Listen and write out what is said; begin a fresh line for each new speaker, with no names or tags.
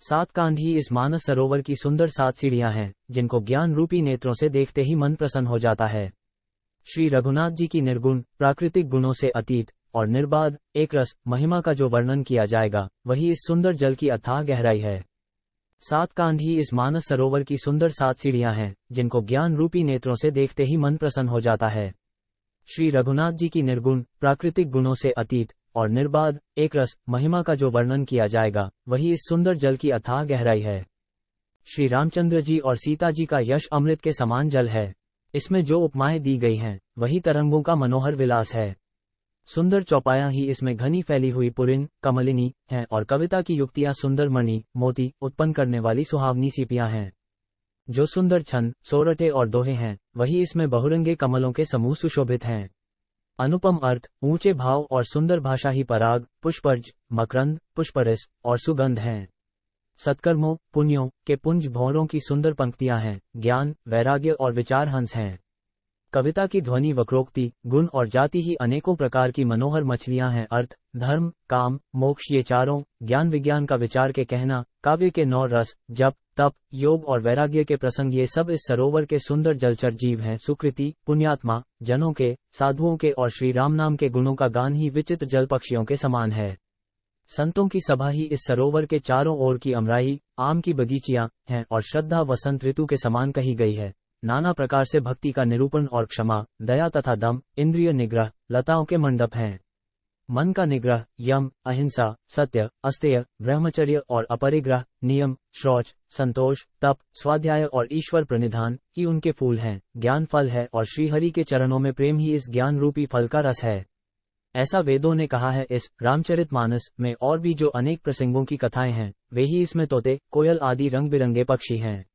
सात कांध ही इस मानस सरोवर की सुंदर 7 सीढ़ियां हैं, जिनको ज्ञान रूपी नेत्रों से देखते ही मन प्रसन्न हो जाता है। श्री रघुनाथ जी की निर्गुण, प्राकृतिक गुणों से अतीत और निर्बाध एक रस महिमा का जो वर्णन किया जाएगा, वही इस सुंदर जल की अथाह गहराई है। सात कांध ही इस मानस सरोवर की सुंदर 7 सीढ़ियां हैं, जिनको ज्ञान रूपी नेत्रों से देखते ही मन प्रसन्न हो जाता है। श्री रघुनाथ जी की निर्गुण, प्राकृतिक गुणों से अतीत और निर्बाध एक रस महिमा का जो वर्णन किया जाएगा, वही इस सुंदर जल की अथाह गहराई है। श्री रामचंद्र जी और सीता जी का यश अमृत के समान जल है। इसमें जो उपमाएं दी गई हैं, वही तरंगों का मनोहर विलास है। सुंदर चौपायां ही इसमें घनी फैली हुई पुरिन कमलिनी हैं और कविता की युक्तियां सुंदर मणि मोती उत्पन्न करने वाली सुहावनी सीपियां हैं। जो सुंदर छंद, सोरठे और दोहे हैं, वही इसमें बहुरंगे कमलों के समूह सुशोभित हैं। अनुपम अर्थ, ऊंचे भाव और सुंदर भाषा ही पराग, पुष्पर्ज, मकरंद, पुष्परस और सुगंध हैं। सत्कर्मों, पुण्यों के पुंज भौरों की सुंदर पंक्तियां हैं। ज्ञान, वैराग्य और विचार हंस हैं। कविता की ध्वनि, वक्रोक्ति, गुण और जाति ही अनेकों प्रकार की मनोहर मछलियां हैं। अर्थ, धर्म, काम, मोक्ष ये चारों, ज्ञान विज्ञान का विचार के कहना, काव्य के 9 रस, जप, तप, योग और वैराग्य के प्रसंग, ये सब इस सरोवर के सुंदर जलचर जीव हैं। सुकृति, पुण्यात्मा जनों के, साधुओं के और श्री राम नाम के गुणों का गान ही विचित्र जल पक्षियों के समान है। संतों की सभा ही इस सरोवर के चारों ओर की अमराई, आम की बगीचियां हैं और श्रद्धा वसंत ऋतु के समान कही गई है। नाना प्रकार से भक्ति का निरूपण और क्षमा, दया तथा दम, इंद्रिय निग्रह, लताओं के मंडप हैं। मन का निग्रह, यम, अहिंसा, सत्य, अस्तेय, ब्रह्मचर्य और अपरिग्रह, नियम, शौच, संतोष, तप, स्वाध्याय और ईश्वर प्रणिधान ही उनके फूल हैं। ज्ञान फल है और श्रीहरि के चरणों में प्रेम ही इस ज्ञान रूपी फल का रस है। ऐसा वेदों ने कहा है। इस रामचरितमानस में और भी जो अनेक प्रसंगों की कथाएं हैं, वे ही इसमें तोते, कोयल आदि रंग बिरंगे पक्षी हैं।